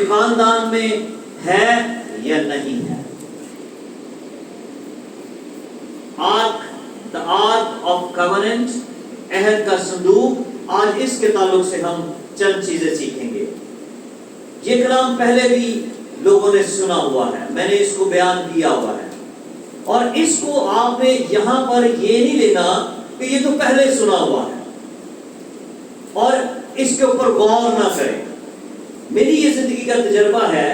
خاندان میں ہے یا نہیں ہے. آرک آف کورننٹ، عہد کا صندوق. آج اس کے تعلق سے ہم چند چیزیں سیکھیں گے. یہ کلام پہلے بھی لوگوں نے سنا ہوا ہے، میں نے اس کو بیان کیا ہوا ہے، اور اس کو آپ نے یہاں پر یہ نہیں لینا کہ یہ تو پہلے سنا ہوا ہے اور اس کے اوپر غور نہ کریں. میری یہ زندگی کا تجربہ ہے،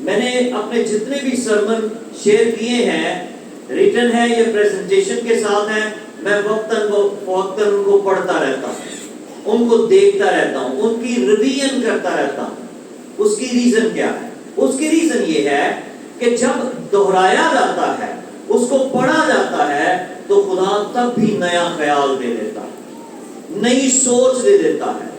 میں نے اپنے جتنے بھی سرمن شیئر کیے ہیں، ریٹن ہے یا پریزنٹیشن کے ساتھ ہیں، میں وقتاً فوقتاً ان کو پڑھتا رہتا ہوں، ان کو دیکھتا رہتا ہوں، ان کی ریویژن کرتا رہتا ہوں. اس کی ریزن کیا ہے؟ اس کی ریزن یہ ہے کہ جب دہرایا جاتا ہے، اس کو پڑھا جاتا ہے، تو خدا تب بھی نیا خیال دے دیتا ہے، نئی سوچ دے دیتا ہے.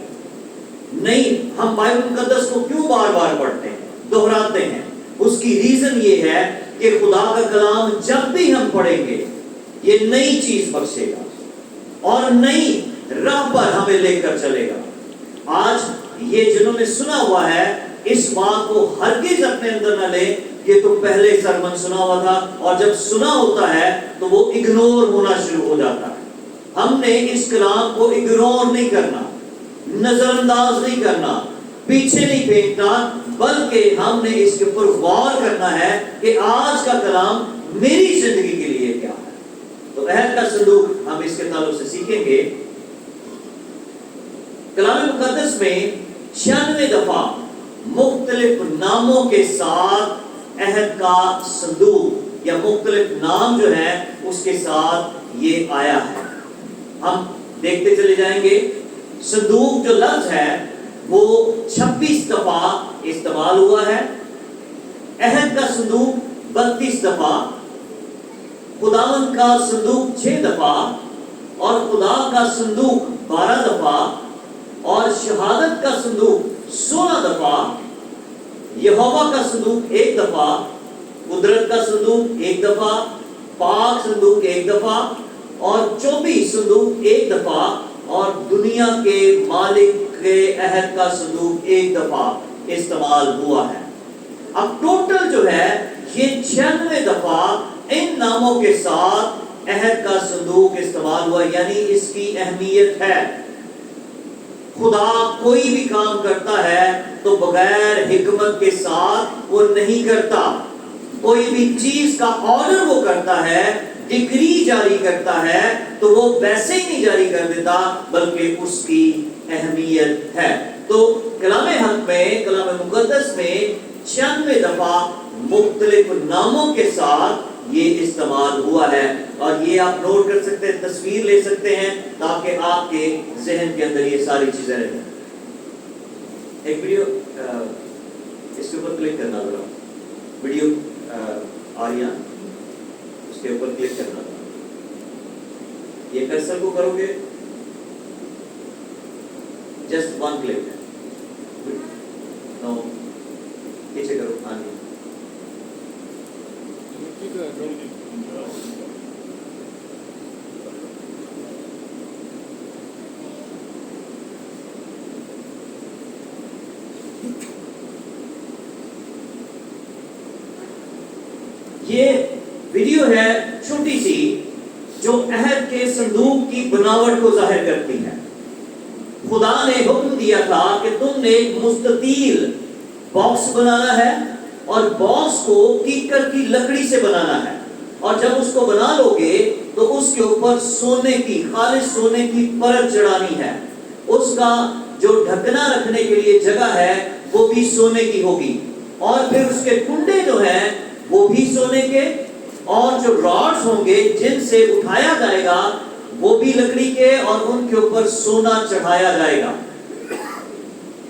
نہیں، ہم بائبل مقدس کو کیوں بار بار پڑھتے ہیں، دہراتے ہیں؟ اس کی ریزن یہ ہے کہ خدا کا کلام جب بھی ہم پڑھیں گے یہ نئی چیز بخشے گا اور نئی راہ پر ہمیں لے کر چلے گا. آج یہ جنہوں نے سنا ہوا ہے، اس بات کو ہرگز اپنے اندر نہ لیں یہ تو پہلے سرمن سنا ہوا تھا، اور جب سنا ہوتا ہے تو وہ اگنور ہونا شروع ہو جاتا ہے. ہم نے اس کلام کو اگنور نہیں کرنا، نظر انداز نہیں کرنا، پیچھے نہیں پھینکنا، بلکہ ہم نے اس کے اوپر غور کرنا ہے کہ آج کا کلام میری زندگی کے لیے کیا ہے. تو عہد کا صندوق ہم اس کے تعلق سے سیکھیں گے. کلام مقدس میں 96 دفعہ مختلف ناموں کے ساتھ عہد کا صندوق یا مختلف نام جو ہے اس کے ساتھ یہ آیا ہے. ہم دیکھتے چلے جائیں گے. صندوق جو لفظ ہے وہ 26 دفعہ استعمال ہوا ہے. عہد کا صندوق 32 دفعہ، خداوند کا صندوق 6 دفعہ، اور خدا کا صندوق 12 دفعہ، اور شہادت کا صندوق 16 دفعہ، یہوہ کا صندوق 1 دفعہ، قدرت کا صندوق 1 دفعہ، پاک صندوق 1 دفعہ، اور 24 صندوق 1 دفعہ، اور دنیا کے مالک کے عہد کا صندوق 1 دفعہ استعمال ہوا ہے. اب ٹوٹل جو ہے یہ 96 دفعہ ان ناموں کے ساتھ عہد کا صندوق استعمال ہوا. یعنی اس کی اہمیت ہے. خدا کوئی بھی کام کرتا ہے تو بغیر حکمت کے ساتھ وہ نہیں کرتا. کوئی بھی چیز کا آرڈر وہ کرتا ہے، ڈگری جاری کرتا ہے، تو وہ ویسے ہی نہیں جاری کر دیتا بلکہ اس کی اہمیت ہے. تو کلام حق میں، کلام مقدس میں 96 دفعہ مختلف ناموں کے ساتھ یہ استعمال ہوا ہے. اور یہ آپ نوٹ کر سکتے ہیں، تصویر لے سکتے ہیں تاکہ آپ کے ذہن کے اندر یہ ساری چیزیں رہیں. ایک ویڈیو اس کے اوپر کلک کرنا ذرا، ویڈیو آریا اس کے اوپر کلک کرنا. یہ کرسر کو کرو گے جسٹ 1 کلک ہے. نو پیچھے کرو. ہاں جی، یہ ویڈیو ہے چھوٹی سی جو عہد کے صندوق کی بناوٹ کو ظاہر کرتی ہے. خدا نے حکم دیا تھا کہ تم نے ایک مستطیل باکس بنانا ہے اور باکس کو کیکر کی لکڑی سے بنانا ہے، اور جب اس کو بنا لو گے تو اس کے اوپر سونے کی، خالص سونے کی پرت چڑھانی ہے. اس کا جو ڈھکنا رکھنے کے لیے جگہ ہے وہ بھی سونے کی ہوگی، اور پھر اس کے کنڈے جو ہیں وہ بھی سونے کے، اور جو راڈز ہوں گے جن سے اٹھایا جائے گا وہ بھی لکڑی کے، اور ان کے اوپر سونا چڑھایا جائے گا.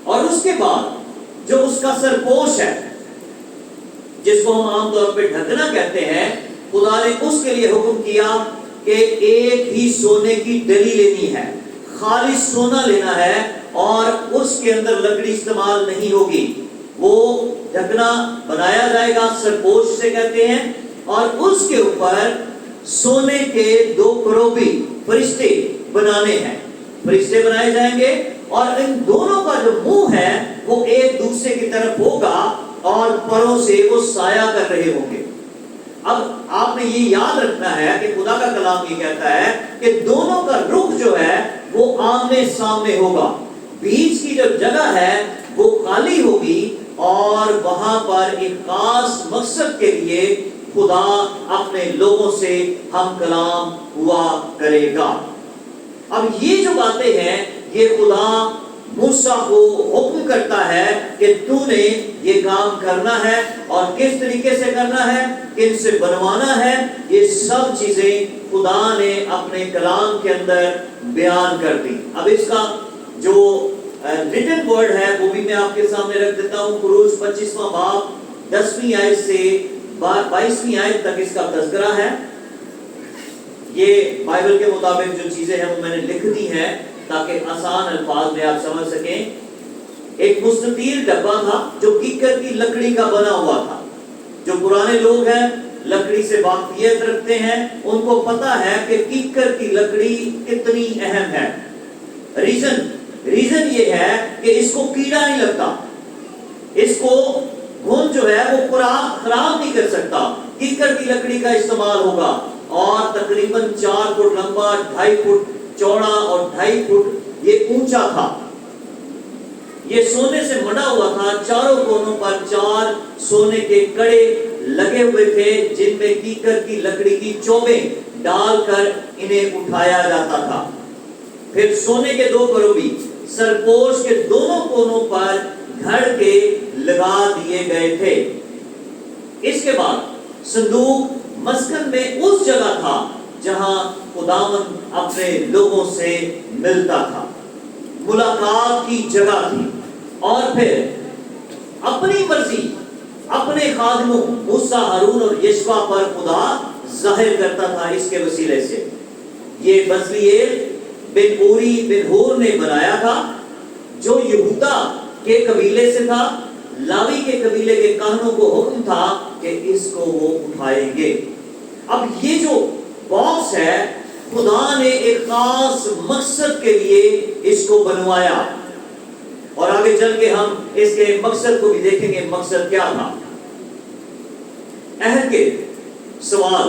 اور اس کے بعد جو اس کا سرپوش ہے جس کو ہم عام طور پہ ڈھکنا کہتے ہیں، خدا نے اس کے لیے حکم کیا کہ ایک ہی سونے کی ڈلی لینی ہے، خالص سونا لینا ہے، اور اس کے اندر لکڑی استعمال نہیں ہوگی. وہ ڈھکنا بنایا جائے گا، سرپوش سے کہتے ہیں، اور اس کے اوپر سونے کے 2 کروبی فرشتے بنانے ہیں. فرشتے بنائے جائیں گے، اور ان دونوں کا جو منہ ہے وہ ایک دوسرے کی طرف ہوگا اور پروں سے وہ سایہ کر رہے ہوں گے۔ اب آپ نے یہ یاد رکھنا ہے کہ خدا کا کلام یہ کہتا ہے کہ دونوں کا رخ جو ہے وہ آمنے سامنے ہوگا، بیچ کی جو جگہ ہے وہ خالی ہوگی اور وہاں پر ایک خاص مقصد کے لیے خدا اپنے لوگوں سے ہم کلام ہوا کرے گا۔ اب یہ جو باتیں ہیں یہ خدا موسیٰ کو حکم کرتا ہے کہ تو نے یہ کام کرنا ہے اور کس طریقے سے کرنا ہے، کن سے بنوانا ہے، یہ سب چیزیں خدا نے اپنے کلام کے اندر بیان کر دی۔ اب اس کا جو ریٹن ورڈ ہے وہ بھی میں آپ کے سامنے رکھ دیتا ہوں۔ خروج 25واں باب 10ویں آیت سے 22ویں آیت تک اس کا تذکرہ ہے۔ یہ بائبل کے مطابق جو چیزیں ہیں وہ میں نے لکھ دی ہیں تاکہ آسان الفاظ میں آپ سمجھ سکیں۔ ایک مستطیل ڈبہ تھا جو کیکر کی لکڑی کا بنا ہوا تھا۔ جو پرانے لوگ ہیں لکڑی سے واقفیت رکھتے ہیں، ان کو پتا ہے کہ کیکر کی لکڑی کتنی اہم ہے۔ ریزن یہ ہے کہ اس کو کیڑا نہیں لگتا، اس کو گھن جو ہے وہ خراب نہیں کر سکتا۔ کیکر کی لکڑی کا استعمال ہوگا اور تقریباً 4 فٹ لمبا، 2.5 فٹ چوڑا اور 2.5 فٹ یہ اونچا تھا۔ یہ سونے سے مڑا ہوا تھا، چاروں کونوں پر 4 سونے کے کڑے لگے ہوئے تھے جن میں کیکر کی لکڑی کی چوبیں ڈال کر انہیں اٹھایا جاتا تھا۔ پھر سونے کے 2 کروبی سرپوش کے دونوں کونوں پر گھڑ کے لگا دیے گئے تھے۔ اس کے بعد صندوق مسکن میں اس جگہ تھا جہاں خداوند اپنے لوگوں سے ملتا تھا، ملاقات کی جگہ تھی۔ اور پھر اپنی مرضی اپنے خادموں موسیٰ، ہارون اور یشوع پر خدا ظاہر کرتا تھا اس کے وسیلے سے۔ یہ بزلیل بن اوری بن ہور نے بنایا تھا، جو یہودا کے قبیلے سے تھا۔ لاوی کے قبیلے کے کاہنوں کو حکم تھا کہ اس کو وہ اٹھائیں گے۔ اب یہ جو باکس ہے خدا نے ایک خاص مقصد کے لیے اس کو بنوایا، اور آگے چل کے ہم اس کے مقصد کو بھی دیکھیں گے مقصد کیا تھا۔ عہد کے سوال،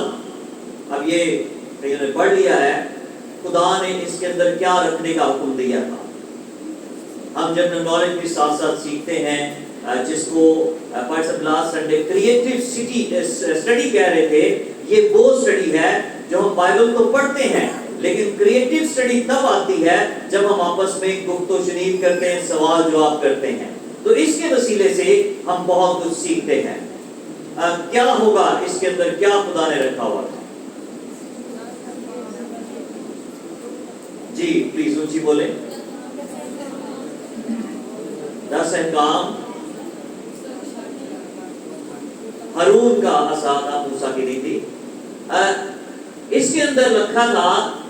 اب یہ کہیں نے پڑھ لیا ہے خدا نے اس کے اندر کیا رکھنے کا حکم دیا تھا۔ ہم جنرل نالج بھی ساتھ ساتھ سیکھتے ہیں، جس کو لاسٹ سنڈے کریٹو اسٹڈی کہہ رہے تھے۔ یہ وہ اسٹڈی ہے جو ہم بائبل کو پڑھتے ہیں، لیکن کریٹو اسٹڈی تب آتی ہے جب ہم آپس میں گفت و شنید کرتے ہیں، سوال جواب کرتے ہیں۔ تو اس کے وسیلے سے ہم بہت کچھ سیکھتے ہیں۔ کیا ہوگا اس کے اندر، کیا خدا نے رکھا ہوا تھا؟ جی پلیز اونچی بولیں۔ 10 احکام، ہارون کا عصا تھا، موسیٰ کی نہیں تھی۔ اس کے اندر رکھا تھا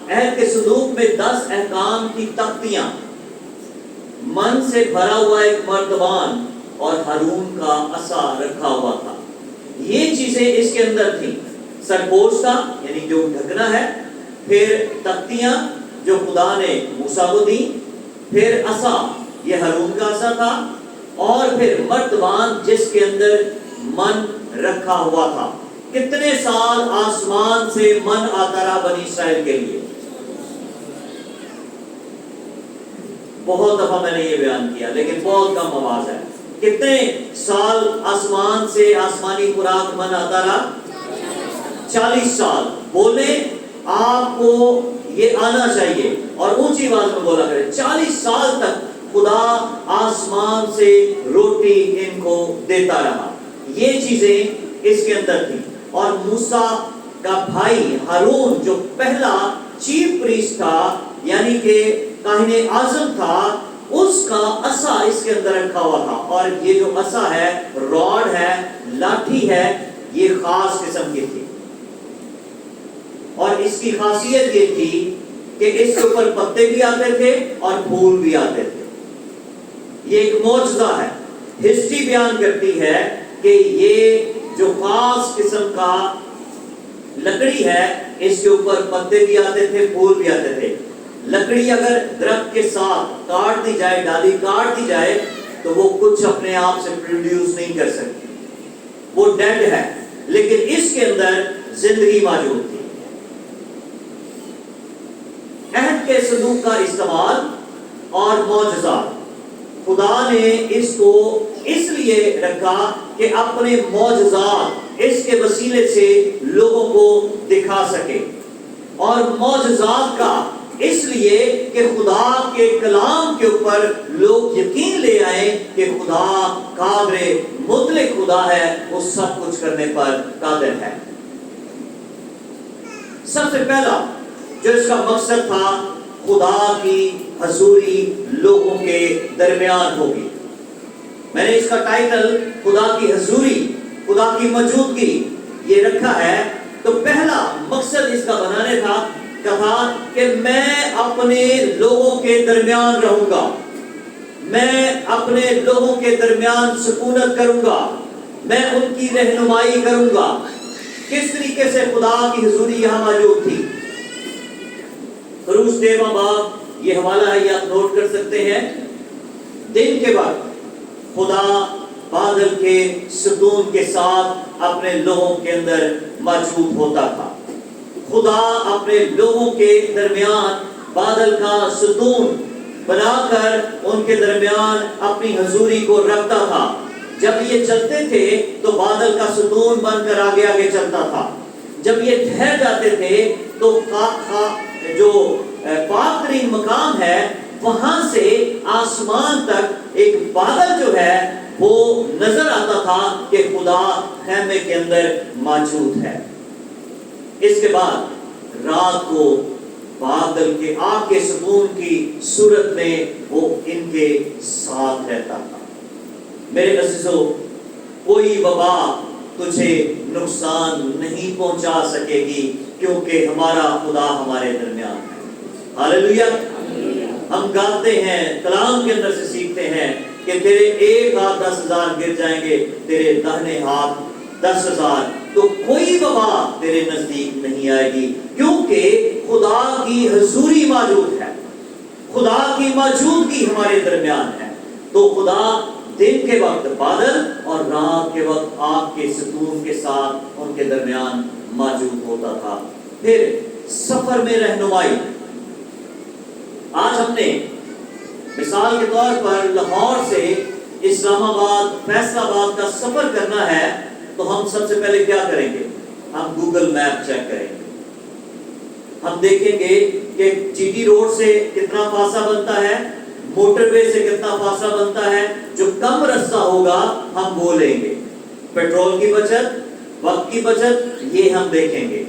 عہد کے صندوق میں 10 احکام کی تختیاں، من سے بھرا ہوا ایک مرتبان اور ہارون کا عصا رکھا ہوا تھا۔ یہ چیزیں اس کے اندر تھیں۔ سرپوش تھا یعنی جو ڈھکنا ہے، پھر تختیاں جو خدا نے موسیٰ کو دی، پھر عصا یہ ہارون کا عصا تھا، اور پھر مرتبان جس کے اندر من رکھا ہوا تھا۔ کتنے سال آسمان سے من آتا رہا بنی اسرائیل کے لیے؟ بہت دفعہ میں نے یہ بیان کیا لیکن بہت کم آواز ہے۔ کتنے سال آسمان سے آسمانی خوراک من آتا رہا؟ 40 سال۔ بولے آپ کو یہ آنا چاہیے اور اونچی آواز میں بولا کرے، 40 سال تک خدا آسمان سے روٹی ان کو دیتا رہا۔ یہ چیزیں اس کے اندر تھی۔ اور موسیٰ کا بھائی ہارون جو پہلا چیف پریسٹ تھا یعنی کہ کاہن اعظم تھا، اس کا عصا اس کے اندر رکھا ہوا تھا۔ اور یہ جو عصا ہے، راڈ ہے، لاٹھی ہے، یہ خاص قسم کی تھی، اور اس کی خاصیت یہ تھی کہ اس کے اوپر پتے بھی آتے تھے اور پھول بھی آتے تھے۔ یہ ایک معجزہ ہے۔ ہسٹری بیان کرتی ہے کہ یہ جو خاص قسم کا لکڑی ہے، اس کے اوپر پتے بھی آتے تھے، پھول بھی آتے تھے۔ لکڑی اگر درخت کے ساتھ کاٹ دی جائے، ڈالی کاٹ دی جائے تو وہ کچھ اپنے آپ سے پروڈیوس نہیں کر سکتی، وہ ڈیڈ ہے، لیکن اس کے اندر زندگی موجود تھی۔ عہد کے صندوق کا استعمال اور معجزات، خدا نے اس کو اس لیے رکھا کہ اپنے معجزات اس کے وسیلے سے لوگوں کو دکھا سکے، اور معجزات کا اس لیے کہ خدا کے کلام کے اوپر لوگ یقین لے آئیں کہ خدا قادر مطلق خدا ہے، وہ سب کچھ کرنے پر قادر ہے۔ سب سے پہلا جو اس کا مقصد تھا، خدا کی حضوری لوگوں کے درمیان ہوگی۔ میں نے اس کا ٹائٹل خدا کی حضوری، خدا کی موجودگی یہ رکھا ہے۔ تو پہلا مقصد اس کا بنانے کا تھا کہ میں اپنے لوگوں کے درمیان رہوں گا، میں اپنے لوگوں کے درمیان سکونت کروں گا، میں ان کی رہنمائی کروں گا۔ کس طریقے سے خدا کی حضوری یہاں موجود تھی؟ خروج 13واں باب یہ حوالہ ہے، یہ آپ نوٹ کر سکتے ہیں۔ دن کے وقت خدا بادل کے ستون کے ساتھ اپنے لوگوں کے اندر موجود ہوتا تھا۔ خدا اپنے لوگوں کے درمیان بادل کا ستون بنا کر ان کے درمیان اپنی حضوری کو رکھتا تھا۔ جب یہ چلتے تھے تو بادل کا ستون بن کر آگے آگے چلتا تھا، جب یہ ٹھہر جاتے تھے تو جو پاک ترین مقام ہے وہاں سے آسمان تک ایک بادل جو ہے وہ نظر آتا تھا کہ خدا خیمے کے اندر موجود ہے۔ اس کے بعد رات کو بادل کے آگ کے ستون کی صورت میں وہ ان کے ساتھ رہتا تھا۔ میرے عزیزو، کوئی وبا تجھے نقصان نہیں پہنچا سکے گی، کیونکہ ہمارا خدا ہمارے درمیان ہے۔ ہاللیلویا۔ ہم گاتے ہیں، کلام کے اندر سے سیکھتے ہیں کہ تیرے ایک ہاتھ 10,000 گر جائیں گے، تیرے داہنے ہاتھ 10,000، تو کوئی وبا تیرے نزدیک نہیں آئے گی، کیونکہ خدا کی حضوری موجود ہے، خدا کی موجودگی ہمارے درمیان ہے۔ تو خدا دن کے وقت بادل اور رات کے وقت آگ کے ستون کے ساتھ ان کے درمیان موجود ہوتا تھا۔ پھر سفر میں رہنمائی۔ آج ہم نے مثال کے طور پر لاہور سے اسلام آباد، فیصل آباد کا سفر کرنا ہے، تو ہم سب سے پہلے کیا کریں گے؟ ہم گوگل میپ چیک کریں گے، ہم دیکھیں گے کہ جی ٹی روڈ سے کتنا فاصلہ بنتا ہے، موٹر وے سے کتنا فاصلہ بنتا ہے، جو کم رستہ ہوگا ہم وہ لیں گے۔ پیٹرول کی بچت، وقت کی بچت، یہ ہم دیکھیں گے۔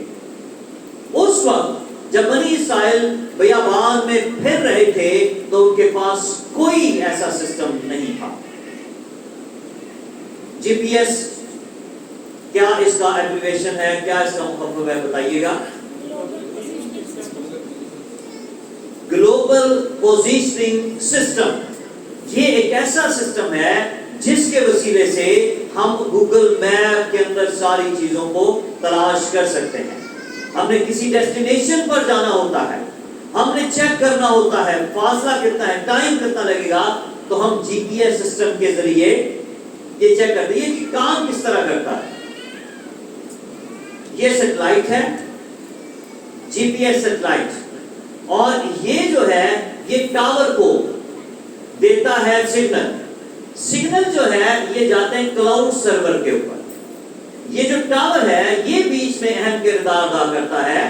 اس وقت جب بنی اسرائیل بیابان میں پھر رہے تھے تو ان کے پاس کوئی ایسا سسٹم نہیں تھا۔ جی پی ایس کیا اس کا ایبریویشن ہے، کیا اس کا مخفف ہے، بتائیے گا؟ Global positioning system. یہ ایک ایسا سسٹم ہے جس کے وسیلے سے ہم گوگل میپ کے اندر ساری چیزوں کو تلاش کر سکتے ہیں۔ ہم نے کسی ڈیسٹینیشن پر جانا ہوتا ہے، ہم نے چیک کرنا ہوتا ہے فاصلہ کتنا ہے، ٹائم کتنا لگے گا، تو ہم جی پی ایس سسٹم کے ذریعے یہ چیک کرتے ہیں۔ یہ کام کس طرح کرتا ہے؟ یہ سیٹلائٹ ہے، جی پی ایس سیٹلائٹ، اور یہ جو ہے یہ ٹاور کو دیتا ہے سگنل۔ سگنل جو ہے یہ جاتے ہیں کلاؤڈ سرور کے اوپر۔ یہ جو ٹاور ہے یہ بیچ میں اہم کردار ادا کرتا ہے۔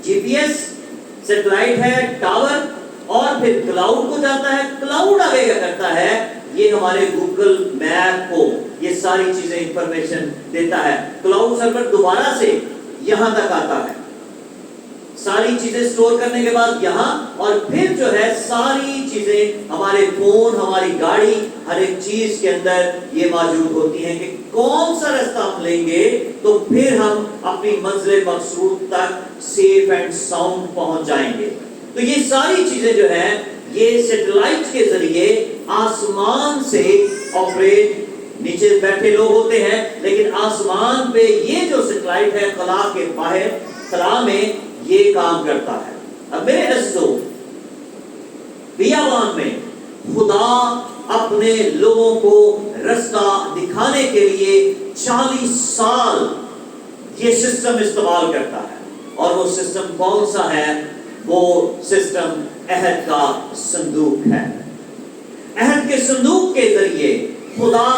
جی پی ایس سیٹلائٹ ہے، ٹاور، اور پھر کلاؤڈ کو جاتا ہے۔ کلاؤڈ آگے کیا کرتا ہے؟ یہ ہمارے گوگل میپ کو یہ ساری چیزیں انفارمیشن دیتا ہے۔ کلاؤڈ سرور دوبارہ سے یہاں تک آتا ہے، ساری چیزیں سٹور کرنے کے بعد یہاں، اور پھر جو ہے ساری چیزیں ہمارے فون، ہماری گاڑی، ہر ایک چیز کے اندر یہ موجود ہوتی ہیں کہ کون سا راستہ ہم لیں گے تو پھر ہم اپنی منزل مقصود تک سیف اینڈ ساؤنڈ پہنچ جائیں گے۔ تو یہ ساری چیزیں جو ہیں یہ سیٹلائٹ کے ذریعے آسمان سے آپریٹ، نیچے بیٹھے لوگ ہوتے ہیں لیکن آسمان پہ یہ جو سیٹلائٹ ہے خلا کے باہر، خلا میں یہ کام کرتا ہے۔ اب میرے عزیزو، بیابان میں خدا اپنے لوگوں کو رستہ دکھانے کے لیے 40 سال یہ سسٹم استعمال کرتا ہے. اور وہ سسٹم کون سا ہے؟ وہ سسٹم عہد کا صندوق ہے. عہد کے صندوق کے ذریعے خدا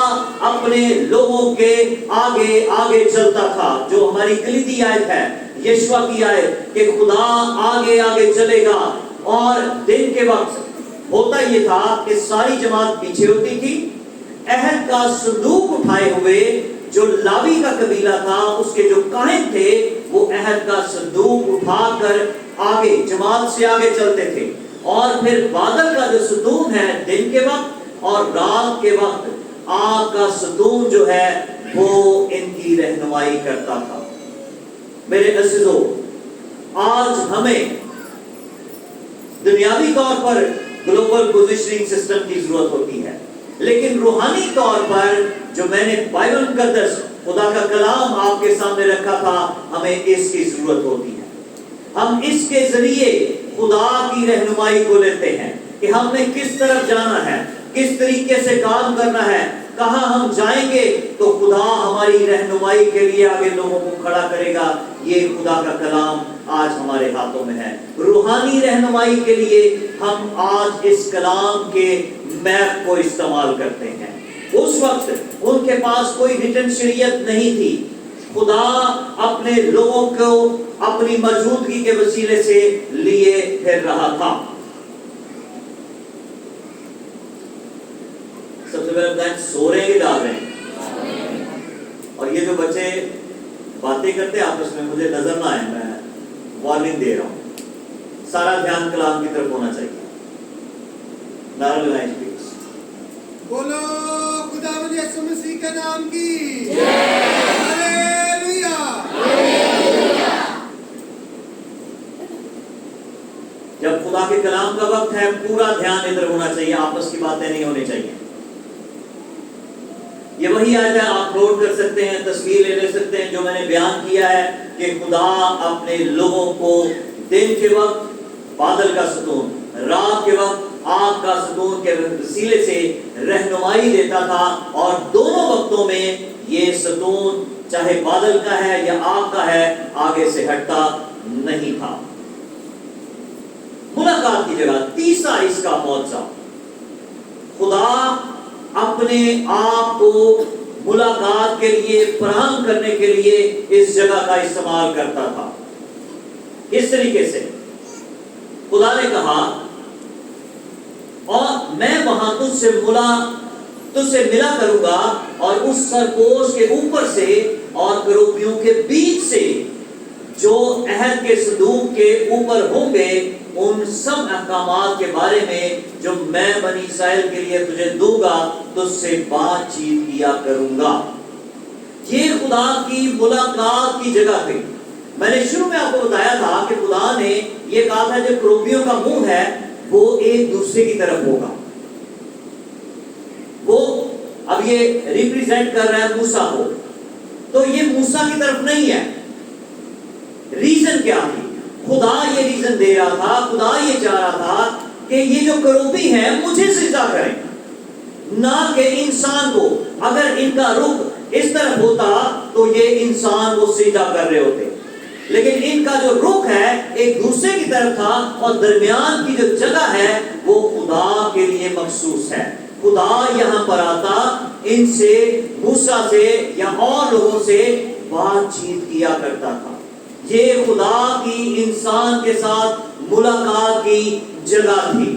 اپنے لوگوں کے آگے آگے چلتا تھا. جو ہماری کلیدی آیت ہے یشوع کی آیت کہ خدا آگے آگے چلے گا. اور دن کے وقت ہوتا یہ تھا کہ ساری جماعت پیچھے ہوتی تھی. عہد کا صندوق اٹھائے ہوئے جو لاوی کا قبیلہ تھا اس کے جو کاہن تھے وہ عہد کا صندوق اٹھا کر آگے جماعت سے آگے چلتے تھے. اور پھر بادل کا جو ستون ہے دن کے وقت اور رات کے وقت آگ کا ستون جو ہے وہ ان کی رہنمائی کرتا تھا. میرے عزیزو، آج ہمیں دنیاوی طور پر گلوبل پوزیشننگ سسٹم کی ضرورت ہوتی ہے، لیکن روحانی طور پر جو میں نے بائبل مقدس خدا کا کلام آپ کے سامنے رکھا تھا، ہمیں اس کی ضرورت ہوتی ہے. ہم اس کے ذریعے خدا کی رہنمائی کو لیتے ہیں کہ ہم نے کس طرف جانا ہے، کس طریقے سے کام کرنا ہے، کہاں ہم جائیں گے تو خدا ہماری رہنمائی کے لیے آگے لوگوں کو کھڑا کرے گا. یہ خدا کا کلام آج ہمارے ہاتھوں میں ہے. روحانی رہنمائی کے لیے ہم آج اس کلام کے میپ کو استعمال کرتے ہیں. اس وقت ان کے پاس کوئی ریٹن شریعت نہیں تھی. خدا اپنے لوگوں کو اپنی موجودگی کے وسیلے سے لیے پھر رہا تھا. سب سے پہلے بتائیں سو رہے ہیں کہ جاگ رہے ہیں؟ اور یہ جو بچے باتیں کرتے ہیں آپس میں مجھے نظر نہ آئے، میں وارننگ دے رہا ہوں. سارا دھیان کلام کی طرف ہونا چاہیے. نعرہ لگائیں پلیز. بولو خداوند یسوع مسیح کے نام کی ہلیلویا. جب خدا کے کلام کا وقت ہے پورا دھیان ادھر ہونا چاہیے، آپس کی باتیں نہیں ہونی چاہیے. یہ وہی آیت ہے، آپ نوٹ کر سکتے ہیں، تصویر لے سکتے ہیں جو میں نے بیان کیا ہے کہ خدا اپنے لوگوں کو دن کے وقت بادل کا ستون، رات کے وقت آگ کا ستون کے وسیلے سے رہنمائی دیتا تھا. اور دونوں وقتوں میں یہ ستون چاہے بادل کا ہے یا آگ کا ہے آگے سے ہٹتا نہیں تھا. ملاقات کی جگہ تیسرا اس کا معجزہ، خدا اپنے آپ کو ملاقات کے لیے فراہم کرنے کے لیے اس جگہ کا استعمال کرتا تھا. اس طریقے سے خدا نے کہا اور میں وہاں تجھ سے ملا کروں گا اور اس سرپوش کے اوپر سے اور کروبیوں کے بیچ سے جو عہد کے صندوق کے اوپر ہوں گے ان سب احکامات کے بارے میں جو میں بنی اسرائیل کے لیے تجھے دوں گا تجھ سے بات چیت کیا کروں گا. یہ خدا کی ملاقات کی جگہ تھی. میں نے شروع میں آپ کو بتایا تھا کہ خدا نے یہ کہا تھا جو کروبیوں کا منہ ہے وہ ایک دوسرے کی طرف ہوگا. وہ اب یہ ریپریزنٹ کر رہا ہے موسیٰ کو، تو یہ موسیٰ کی طرف نہیں ہے. ریزن کیا تھی؟ خدا یہ ریزن دے رہا تھا، خدا یہ چاہ رہا تھا کہ یہ جو کروبی ہیں مجھے سجدہ کریں، نہ کہ انسان کو. اگر ان کا رخ اس طرف ہوتا تو یہ انسان کو سجدہ کر رہے ہوتے، لیکن ان کا جو رخ ہے ایک دوسرے کی طرف تھا اور درمیان کی جو جگہ ہے وہ خدا کے لیے مخصوص ہے. خدا یہاں پر آتا، ان سے موسیٰ سے یا اور لوگوں سے بات چیت کیا کرتا تھا. یہ خدا کی انسان کے ساتھ ملاقات کی جگہ تھی.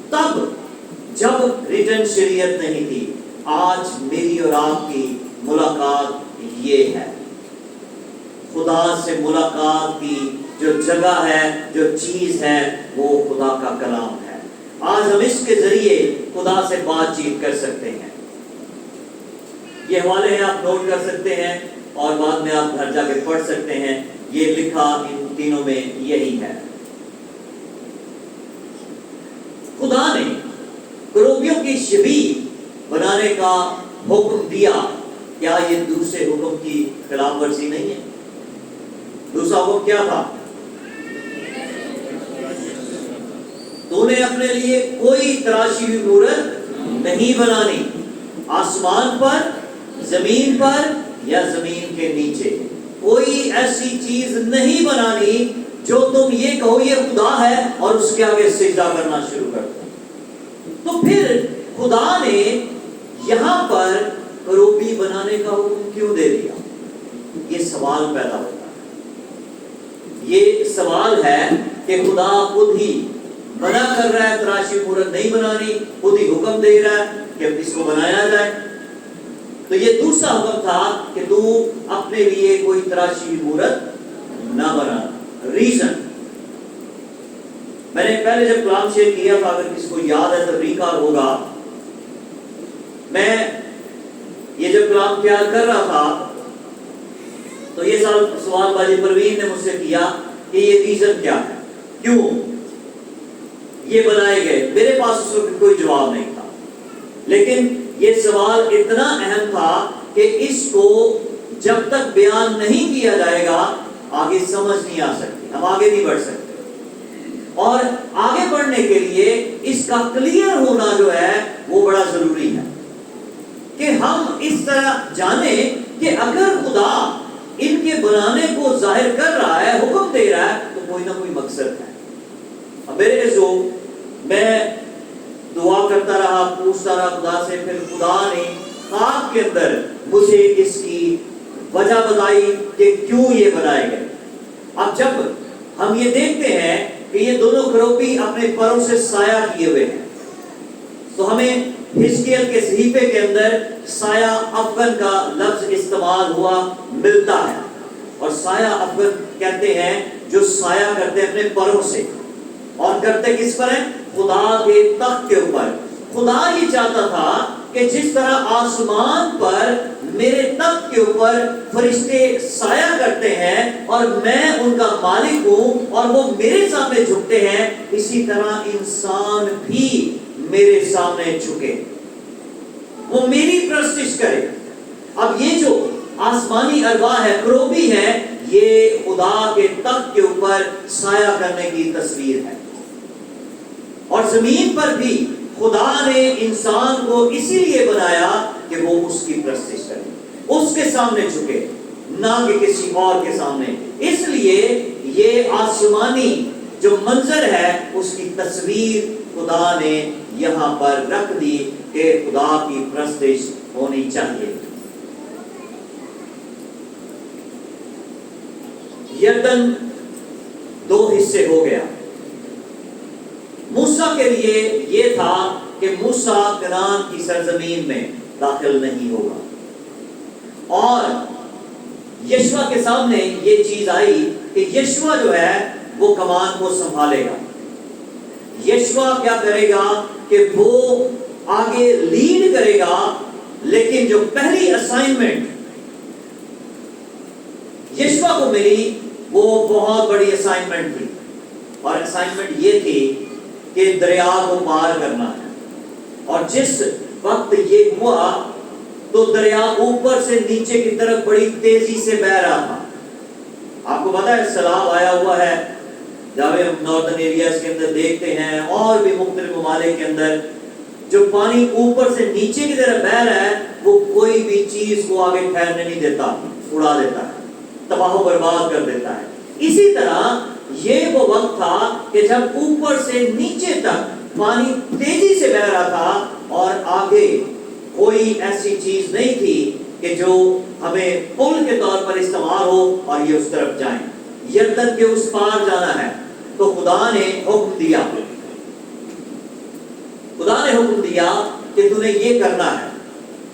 تب جب ریٹن شریعت نہیں تھی. آج میری اور آپ کی ملاقات یہ ہے. خدا سے ملاقات کی جو جگہ ہے، جو چیز ہے، وہ خدا کا کلام ہے. آج ہم اس کے ذریعے خدا سے بات چیت کر سکتے ہیں. یہ حوالے ہیں، آپ نوٹ کر سکتے ہیں اور بعد میں آپ گھر جا کے پڑھ سکتے ہیں. یہ لکھا ان تینوں میں یہی ہے. خدا نے کروبیوں کی شبیہ بنانے کا حکم دیا. کیا یہ دوسرے حکم کی خلاف ورزی نہیں ہے؟ دوسرا حکم کیا تھا؟ تو نے اپنے لیے کوئی تراشی ہوئی مورت نہیں بنانی، آسمان پر، زمین پر یا زمین کے نیچے کوئی ایسی چیز نہیں بنانی جو تم یہ کہو یہ خدا ہے اور اس کے آگے سجدہ کرنا شروع کر دو۔ تو پھر خدا نے یہاں پر کروبی بنانے کا حکم کیوں دے دیا؟ یہ سوال پیدا ہوتا ہے۔ یہ سوال ہے کہ خدا خود ہی منع کر رہا ہے تراشی مورت نہیں بنانی، خود ہی حکم دے رہا ہے کہ اس کو بنایا جائے۔ تو یہ دوسرا حکم تھا کہ تو اپنے لیے کوئی تراشی مورت نہ بنانا۔ ریزن میں نے پہلے جب کلام شیئر کیا تھا، اگر کسی کو یاد ہے تو ریکال ہوگا، میں یہ جب کلام تیار کر رہا تھا تو یہ سوال باجی پروین نے مجھ سے کیا کہ یہ ریزن کیا ہے، کیوں یہ بنائے گئے؟ میرے پاس اس وقت کوئی جواب نہیں تھا، لیکن یہ سوال اتنا اہم تھا کہ اس کو جب تک بیان نہیں کیا جائے گا آگے سمجھ نہیں آ سکتی، ہم آگے نہیں بڑھ سکتے۔ اور آگے بڑھنے کے لیے اس کا کلیئر ہونا جو ہے وہ بڑا ضروری ہے کہ ہم اس طرح جانیں کہ اگر خدا ان کے بنانے کو ظاہر کر رہا ہے، حکم دے رہا ہے، تو کوئی نہ کوئی مقصد ہے۔ اب میرے عزیزو، میں دعا کرتا رہا، پوچھتا رہا خدا سے، پھر خدا نے خواب کے اندر مجھے اس کی وجہ بتائی کہ کیوں یہ بنائے گئے۔ اب جب ہم یہ دیکھتے ہیں کہ یہ دونوں کروبی اپنے پروں سے سایہ کیے ہوئے ہیں، تو ہمیں حزقیل کے صحیفے کے اندر سایہ افغن کا لفظ استعمال ہوا ملتا ہے، اور سایہ افغن کہتے ہیں جو سایہ کرتے ہیں اپنے پروں سے، اور کرتے کس پر ہیں؟ خدا کے تخت کے اوپر۔ خدا یہ چاہتا تھا کہ جس طرح آسمان پر میرے تخت کے اوپر فرشتے سایہ کرتے ہیں اور میں ان کا مالک ہوں اور وہ میرے سامنے جھکتے ہیں، اسی طرح انسان بھی میرے سامنے جھکے، وہ میری پرستش کرے۔ اب یہ جو آسمانی ارواح ہے، کروبی ہے، یہ خدا کے تخت کے اوپر سایہ کرنے کی تصویر ہے۔ اور زمین پر بھی خدا نے انسان کو اسی لیے بنایا کہ وہ اس کی پرستش کرے، اس کے سامنے جھکے، نہ کہ کسی اور کے سامنے۔ اس لیے یہ آسمانی جو منظر ہے اس کی تصویر خدا نے یہاں پر رکھ دی کہ خدا کی پرستش ہونی چاہیے۔ یردن دو حصے ہو گیا۔ موسیٰ کے لیے یہ تھا کہ موسیٰ کنعان کی سرزمین میں داخل نہیں ہوگا، اور یشوع کے سامنے یہ چیز آئی کہ یشوع جو ہے وہ کمان کو سنبھالے گا۔ یشوع کیا کرے گا کہ وہ آگے لیڈ کرے گا، لیکن جو پہلی اسائنمنٹ یشوع کو ملی وہ بہت بڑی اسائنمنٹ تھی، اور اسائنمنٹ یہ تھی کہ دریا کو پار کرنا ہے۔ اور جس وقت یہ ہوا تو دریا اوپر سے نیچے کی طرف بڑی تیزی سے بہہ رہا تھا۔ آپ کو پتا ہے سیلاب آیا ہوا ہے، جب ہم ناردرن ایریاز کے اندر دیکھتے ہیں اور بھی مختلف ممالک کے اندر، جو پانی اوپر سے نیچے کی طرف بہہ رہا ہے وہ کوئی بھی چیز کو آگے ٹھہرنے نہیں دیتا، اڑا دیتا ہے، تباہ و برباد کر دیتا ہے۔ اسی طرح یہ وہ وقت تھا کہ جب اوپر سے نیچے تک پانی تیزی سے بہہ رہا تھا اور آگے کوئی ایسی چیز نہیں تھی کہ جو ہمیں پل کے طور پر استعمال ہو اور یہ اس طرف جائیں، یردن کے اس پار جانا ہے۔ تو خدا نے حکم دیا، خدا نے حکم دیا کہ تو نے یہ کرنا ہے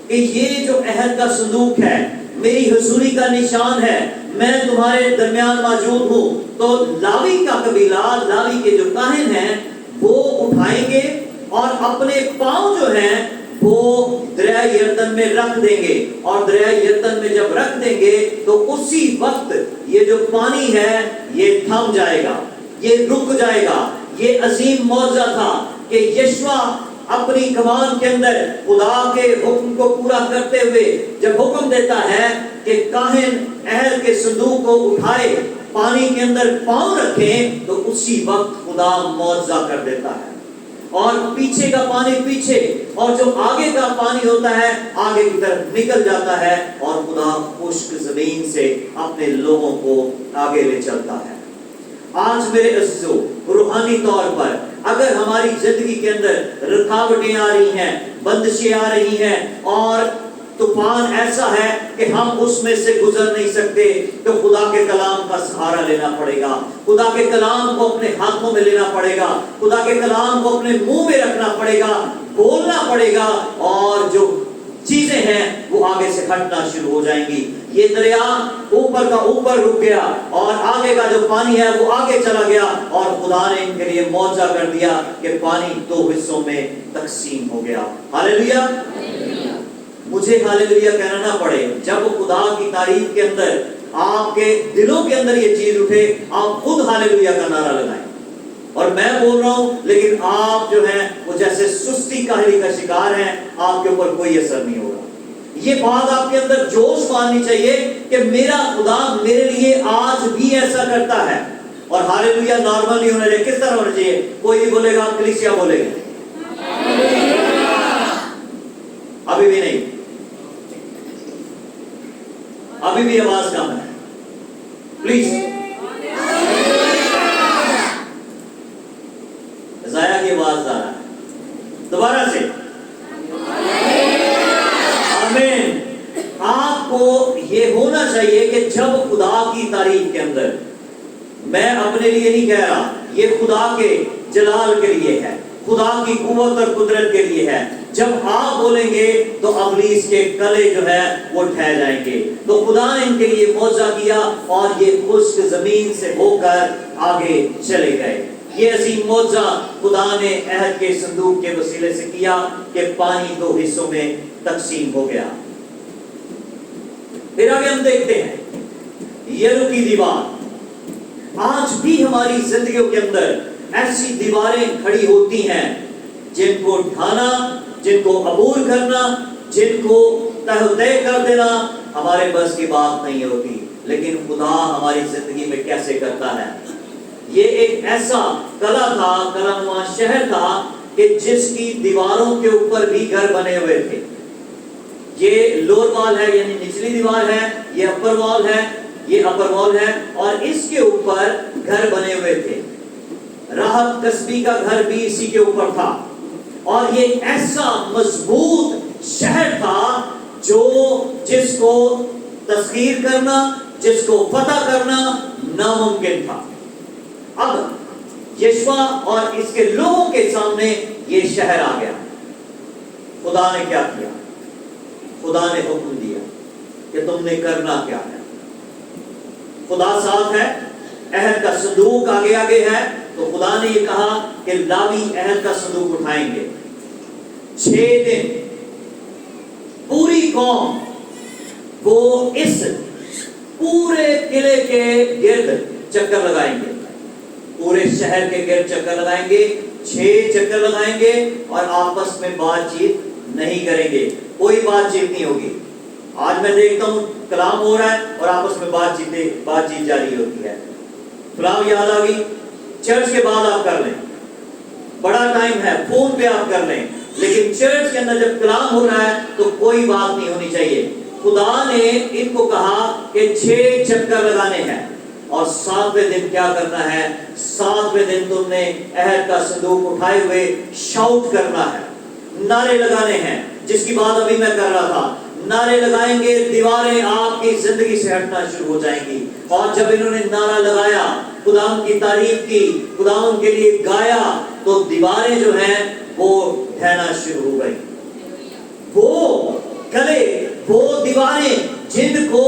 کہ یہ جو عہد کا صندوق ہے میری حضوری کا نشان ہے، میں تمہارے درمیان موجود ہوں۔ تو لاوی کا قبیلہ، لاوی کے جو کاہن ہیں وہ اٹھائیں گے اور اپنے پاؤں جو ہیں وہ دریا یردن میں رکھ دیں گے، اور دریا یردن میں جب رکھ دیں گے تو اسی وقت یہ جو پانی ہے یہ تھم جائے گا، یہ رک جائے گا۔ یہ عظیم معجزہ تھا کہ یشوع اپنی کمان کے اندر خدا کے حکم کو پورا کرتے ہوئے جب حکم دیتا ہے کہ کاہن عہد کے صندوق کو اٹھائے، پانی کے اندر پاؤں رکھیں، تو اسی وقت خدا معجزہ کر دیتا ہے۔ اور پیچھے کا پانی پیچھے، اور جو آگے کا پانی ہوتا ہے آگے کی طرف نکل جاتا ہے، اور خدا خشک زمین سے اپنے لوگوں کو آگے لے چلتا ہے۔ آج میرے عزیزو، روحانی طور پر اگر ہماری زندگی کے اندر رکاوٹیں آ رہی ہیں، بندشیں آ رہی ہیں، اور طوفان ایسا ہے کہ ہم اس میں سے گزر نہیں سکتے، تو خدا کے کلام کا سہارا لینا پڑے گا، خدا کے کلام کو اپنے ہاتھوں میں لینا پڑے گا، خدا کے کلام کو اپنے منہ میں رکھنا پڑے گا، بولنا پڑے گا، اور جو چیزیں ہیں وہ آگے سے ہٹنا شروع ہو جائیں گی۔ یہ دریا اوپر کا اوپر رک گیا، اور آگے کا جو پانی ہے وہ آگے چلا گیا، اور خدا نے ان کے لیے معجزہ کر دیا کہ پانی 2 حصوں میں تقسیم ہو گیا۔ ہاللیلویا۔ مجھے ہاللیلویا کہنا نہ پڑے، جب خدا کی تعریف کے اندر آپ کے دلوں کے اندر یہ چیز اٹھے، آپ خود ہاللیلویا کا نعرہ لگائیں۔ اور میں بول رہا ہوں، لیکن آپ جو ہیں وہ جیسے سستی کاہلی کا شکار ہیں، آپ کے اوپر کوئی اثر نہیں ہوگا۔ یہ بات آپ کے اندر جوش ماننی چاہیے کہ میرا خدا میرے لیے آج بھی ایسا کرتا ہے۔ اور ہاللیلویا نارمل نہیں ہونا چاہیے۔ کس طرح ہونا چاہیے؟ کوئی نہیں بولے گا، کلیسیا بولے گا۔ ابھی بھی نہیں، ابھی بھی آواز کم ہے، پلیز۔ ضائع کی آواز آ رہا ہے، دوبارہ سے آمین۔ آپ کو یہ ہونا چاہیے کہ جب خدا کی تعریف کے اندر، میں اپنے لیے نہیں کہہ رہا، یہ خدا کے جلال کے لیے ہے، خدا کی قوت اور قدرت کے لیے ہے، جب آپ بولیں گے تو ابلیس کے کلے جو ہے وہ ٹھہر جائیں گے۔ تو خدا نے ان کے لیے معجزہ کیا، اور یہ خشک زمین سے ہو کر آگے چلے گئے۔ یہ عظیم معجزہ خدا نے عہد کے صندوق کے وسیلے سے کیا کہ پانی 2 حصوں میں تقسیم ہو گیا۔ پھر آگے ہم دیکھتے ہیں یریکو کی دیوار۔ آج بھی ہماری زندگیوں کے اندر ایسی دیواریں کھڑی ہوتی ہیں جن کو ڈھانا، جن کو عبور کرنا، جن کو تہہ کر دینا ہمارے بس کی بات نہیں ہوتی، لیکن خدا ہماری زندگی میں کیسے کرتا ہے۔ یہ ایک ایسا قلعہ تھا، قلعہ شہر تھا کہ جس کی دیواروں کے اوپر بھی گھر بنے ہوئے تھے۔ یہ لوور وال ہے، یعنی نچلی دیوار ہے، یہ اپر وال ہے، یہ اپر وال ہے، اور اس کے اوپر گھر بنے ہوئے تھے۔ راحت کسبی کا گھر بھی اسی کے اوپر تھا، اور یہ ایسا مضبوط شہر تھا جس کو تسخیر کرنا، جس کو فتح کرنا ناممکن تھا۔ اب یشوع اور اس کے لوگوں کے سامنے یہ شہر آ گیا۔ خدا نے کیا کیا؟ خدا نے حکم دیا کہ تم نے کرنا کیا ہے۔ خدا ساتھ ہے، عہد کا صندوق آگے آگے ہے، تو خدا نے یہ کہا کہ لاوی عہد کا صندوق اٹھائیں گے۔ 6 دن پوری قوم وہ اس پورے قلعے کے گرد چکر لگائیں گے، پورے شہر کے گرد چکر لگائیں گے، 6 چکر لگائیں گے، اور آپس میں بات چیت نہیں کریں گے، کوئی بات چیت نہیں ہوگی۔ آج میں دیکھتا ہوں کلام ہو رہا ہے اور آپس میں بات چیت جاری ہوتی ہے۔ کلام یاد آ گئی، چرچ کے بعد آپ کر لیں، بڑا ٹائم ہے، فون پہ آپ کر لیں، لیکن چرچ کے اندر جب کلام ہو رہا ہے تو کوئی بات نہیں ہونی چاہیے۔ خدا نے ان کو کہا کہ 6 چکر لگانے ہیں، اور 7ویں دن کیا کرنا ہے؟ 7ویں دن تم نے عہد کا صندوق اٹھائے ہوئے شاؤٹ کرنا ہے، نعرے لگانے ہیں، جس کی بات ابھی میں کر رہا تھا۔ نعرے لگائیں گے، دیواریں آپ کی زندگی سے ہٹنا شروع ہو جائیں گی۔ اور جب انہوں نے نعرہ لگایا، خداوند کی تعریف کی، خداوند کے لیے گایا، تو دیواریں جو ہیں وہ ڈھہنا شروع ہو گئی۔ وہ کلے، وہ دیواریں جن کو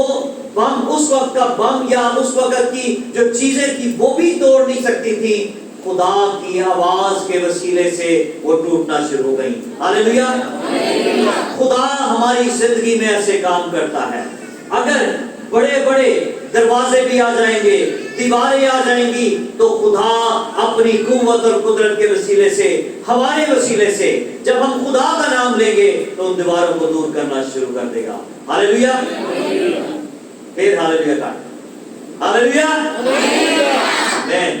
بم، اس وقت کا بم یا اس وقت کی جو چیزیں تھی وہ بھی توڑ نہیں سکتی تھی، خدا کی آواز کے وسیلے سے وہ ٹوٹنا شروع ہو گئی۔ ہاللیلویا۔ خدا ہماری زندگی میں ایسے کام کرتا ہے۔ اگر بڑے بڑے دروازے بھی آ جائیں گے، دیواریں آ جائیں گی، تو خدا اپنی قوت اور قدرت کے وسیلے سے، ہمارے وسیلے سے جب ہم خدا کا نام لیں گے تو ان دیواروں کو دور کرنا شروع کر دے گا۔ ہاللیلویا۔ پھر ہاللیلویا کا ہاللیلویا۔ آمین۔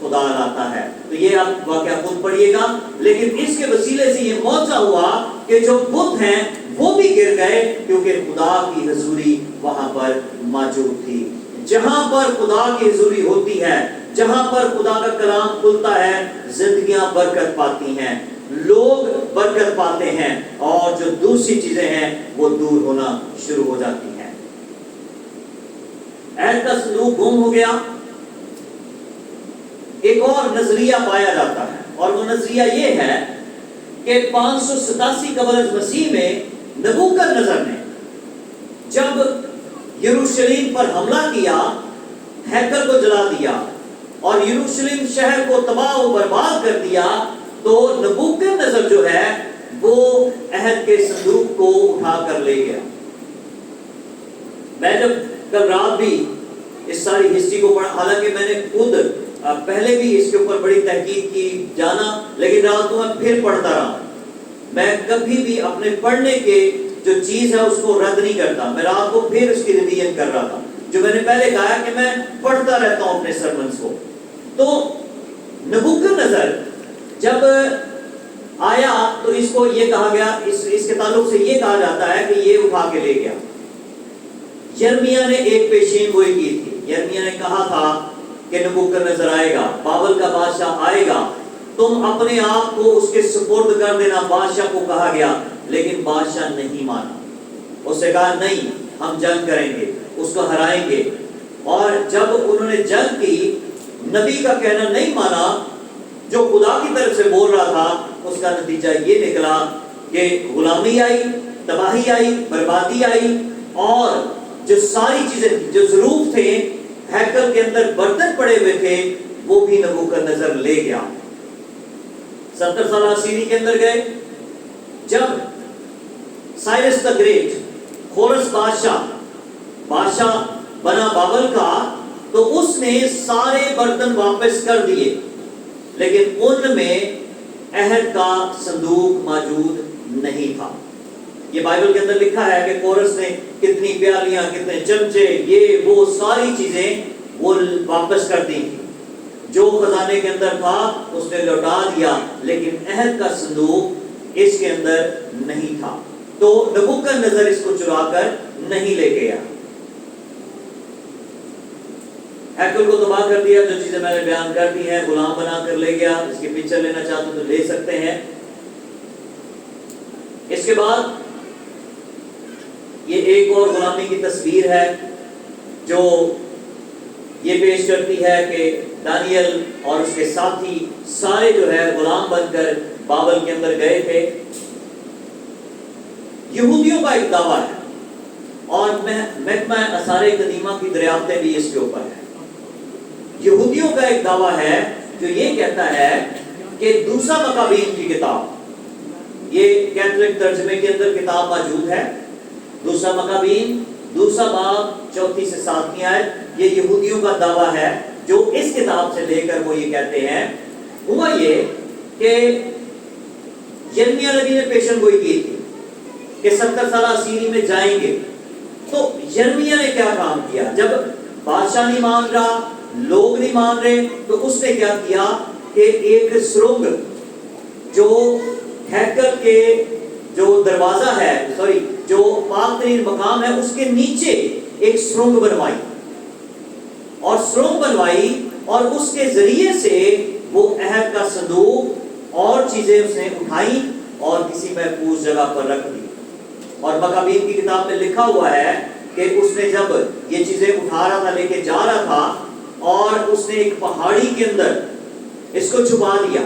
خدا لاتا ہے. تو یہ آپ واقعہ خود پڑھیے گا. لیکن اس کے وسیلے سے یہ معجزہ ہوا کہ جو بت ہیں وہ بھی گر گئے کیونکہ خدا کی حضوری وہاں پر موجود تھی. جہاں پر خدا کی حضوری ہوتی ہے، جہاں پر خدا کا کلام کھلتا ہے، زندگیاں برکت پاتی ہیں، لوگ برکت پاتے ہیں، اور جو دوسری چیزیں ہیں وہ دور ہونا شروع ہو جاتی ہیں. عہد کا صندوق گم ہو گیا. ایک اور نظریہ پایا جاتا ہے، اور وہ نظریہ یہ ہے کہ 587 قبل از مسیح میں نبوکدنضر نے جب یروشلم پر حملہ کیا، ہیکل کو جلا دیا اور یروشلم شہر کو تباہ و برباد کر دیا، تو نبوکدنضر جو ہے وہ عہد کے صندوق کو اٹھا کر لے گیا. میں جب کل رات بھی اس ساری ہسٹری کو پڑھا، حالانکہ میں نے خود پہلے بھی اس کے اوپر بڑی تحقیق کی جانا، لیکن رات کو میں پھر پڑھتا رہا. میں کبھی بھی اپنے پڑھنے کے جو چیز ہے اس کو رد نہیں کرتا. میں رات کو پھر اس کی ریویژن کر رہا تھا. جو میں نے پہلے کہا کہ میں پڑھتا رہتا ہوں اپنے سرمنز کو. تو نبوکدنضر جب آیا تو اس کو یہ کہا گیا، اس کے تعلق سے یہ کہا جاتا ہے کہ یہ اٹھا کے لے گیا. یرمیہ نے ایک پیشین گوئی کی تھی. یرمیہ نے کہا تھا کہ نبوکدنضر آئے گا، بابل کا بادشاہ آئے گا، تم اپنے آپ کو اس کے سپرد کر دینا. بادشاہ کو کہا گیا، لیکن بادشاہ نہیں مانا. اس نے کہا نہیں، ہم جنگ کریں گے، اس کو ہرائیں گے. اور جب انہوں نے جنگ کی، نبی کا کہنا نہیں مانا، جو خدا کی طرف سے بول رہا تھا، اس کا نتیجہ یہ نکلا کہ غلامی آئی، تباہی آئی، بربادی آئی، اور جو ساری چیزیں جو ظروف تھے، ہیکل کے اندر برتن پڑے ہوئے تھے، وہ بھی نبوکدنضر لے گیا. 70 سالہ اسیری کے اندر گئے. جب سائرس دا گریٹ، خورس بادشاہ بنا بابل کا، تو اس نے سارے برتن واپس کر دیے، لیکن ان میں عہد کا صندوق موجود نہیں تھا. یہ بائبل کے اندر لکھا ہے کہ کورس نے کتنی پیالیاں، کتنے چمچے، یہ وہ ساری چیزیں وہ واپس کر دی. جو خزانے کے اندر تھا اس نے لوٹا دیا، لیکن عہد کا صندوق اس کے اندر نہیں تھا. تو نبوکدنضر اس کو چرا کر نہیں لے گیا. ہیکل کو تباہ کر دیا، جو چیزیں میں نے بیان کر دی ہیں، غلام بنا کر لے گیا. اس کی پکچر لینا چاہتے تو لے سکتے ہیں. اس کے بعد یہ ایک اور غلامی کی تصویر ہے جو یہ پیش کرتی ہے کہ دانیل اور اس کے ساتھی سارے جو ہے غلام بن کر بابل کے اندر گئے تھے. یہودیوں کا ایک دعویٰ ہے، اور محکمہ آثار قدیمہ کی دریافتیں بھی اس کے اوپر ہیں. یہودیوں کا ایک دعویٰ ہے جو یہ کہتا ہے کہ دوسرا مکابین کی کتاب، یہ کیتھولک ترجمے کے اندر کتاب موجود ہے، دوسرا مکابین، دوسرا باب 4 سے 7 آیت، یہ یہودیوں کا دعویٰ ہے جو اس کتاب سے لے کر وہ یہ کہتے ہیں. ہوا یہ کہ یرمیہ نبی نے پیشن گوئی کی تھی کہ 70 سالہ اسیری میں جائیں گے. تو یرمیہ نے کیا کام کیا؟ جب بادشاہ نہیں مان رہا، لوگ نہیں مان رہے، تو اس نے کیا کیا کہ ایک سرنگ جو ہیکل کے جو دروازہ ہے، جو پاک ترین مقام ہے، اس کے نیچے ایک سرنگ بنوائی، اور اس کے ذریعے سے وہ عہد کا صندوق اور چیزیں اس نے اٹھائیں اور کسی محفوظ جگہ پر رکھ دی. اور مکابین کی کتاب میں لکھا ہوا ہے کہ اس نے جب یہ چیزیں اٹھا رہا تھا، لے کے جا رہا تھا، اور اس نے ایک پہاڑی کے اندر اس کو چھپا دیا،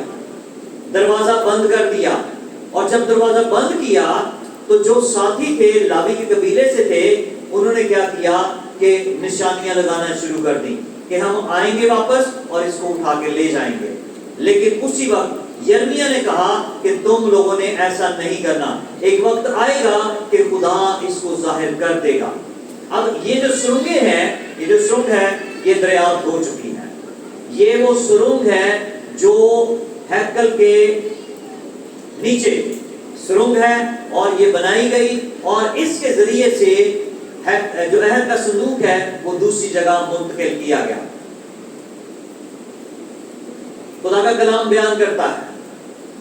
دروازہ بند کر دیا. اور جب دروازہ بند کیا تو جو ساتھی تھے، لاوی کے قبیلے سے تھے، انہوں نے کیا کیا کہ نشانیاں لگانا شروع کر دی کہ ہم آئیں گے واپس اور اس کو اٹھا کے لے جائیں گے. لیکن اسی وقت یرمیہ نے کہا کہ تم لوگوں نے ایسا نہیں کرنا، ایک وقت آئے گا کہ خدا اس کو ظاہر کر دے گا. اب یہ جو سرنگیں ہیں، یہ جو سرنگ ہے، یہ دریافت ہو چکی ہے. یہ وہ سرنگ ہے جو ہیکل کے نیچے سرنگ ہے، اور یہ بنائی گئی، اور اس کے ذریعے سے جو عہد کا صندوق ہے وہ دوسری جگہ منتقل کیا گیا. خدا کا کلام بیان کرتا ہے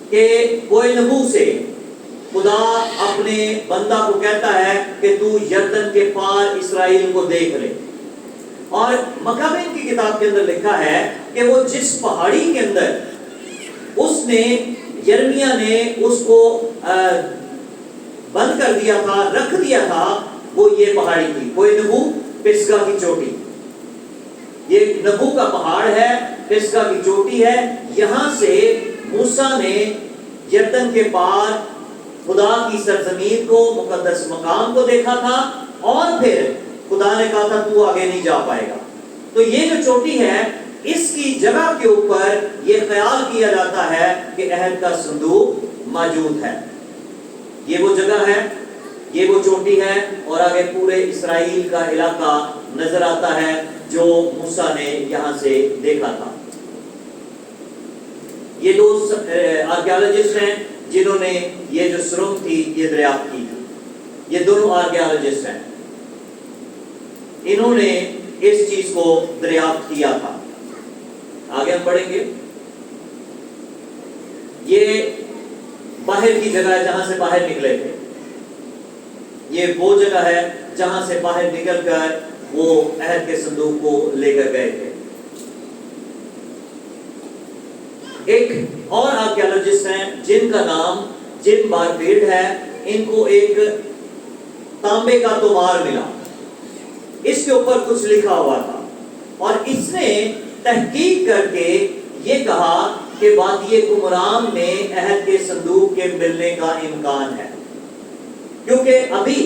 کہ کوئی نبو سے خدا اپنے بندہ کو کہتا ہے کہ تو یردن کے پار اسرائیل کو دیکھ لے. اور مکابین کی کتاب کے اندر لکھا ہے کہ وہ جس پہاڑی کے اندر اس نے یرمیہ نے اس کو بند کر دیا تھا، رکھ دیا تھا، وہ یہ پہاڑی تھی، کوئی نبو پسگا کی چوٹی. یہ نبو کا پہاڑ ہے، پسگا کی چوٹی ہے. یہاں سے موسیٰ نے یردن کے پار خدا کی سرزمین کو، مقدس مقام کو دیکھا تھا، اور پھر خدا نے کہا تھا تو آگے نہیں جا پائے گا. تو یہ جو چوٹی ہے، اس کی جگہ کے اوپر یہ خیال کیا جاتا ہے کہ عہد کا صندوق موجود ہے. یہ وہ جگہ ہے، یہ وہ چوٹی ہے، اور آگے پورے اسرائیل کا علاقہ نظر آتا ہے جو موسیٰ نے یہاں سے دیکھا تھا. یہ دو آرکیالوجسٹ ہیں جنہوں نے یہ جو سرنگ تھی یہ دریافت کی تھی. یہ دونوں آرکیالوجسٹ ہیں، انہوں نے اس چیز کو دریافت کیا تھا. آگے ہم پڑھیں گے. یہ باہر کی جگہ ہے جہاں سے باہر نکلے تھے. یہ وہ جگہ ہے جہاں سے باہر نکل کر وہ عہد کے صندوق کو لے کر گئے تھے. ایک اور آرکیالوجسٹ ہیں جن کا نام جم بارفیلڈ ہے. ان کو ایک تانبے کا تومار ملا، اس کے اوپر کچھ لکھا ہوا تھا، اور اس نے تحقیق کر کے یہ کہا کہ وادی قمران میں عہد کے صندوق کے ملنے کا امکان ہے، کیونکہ ابھی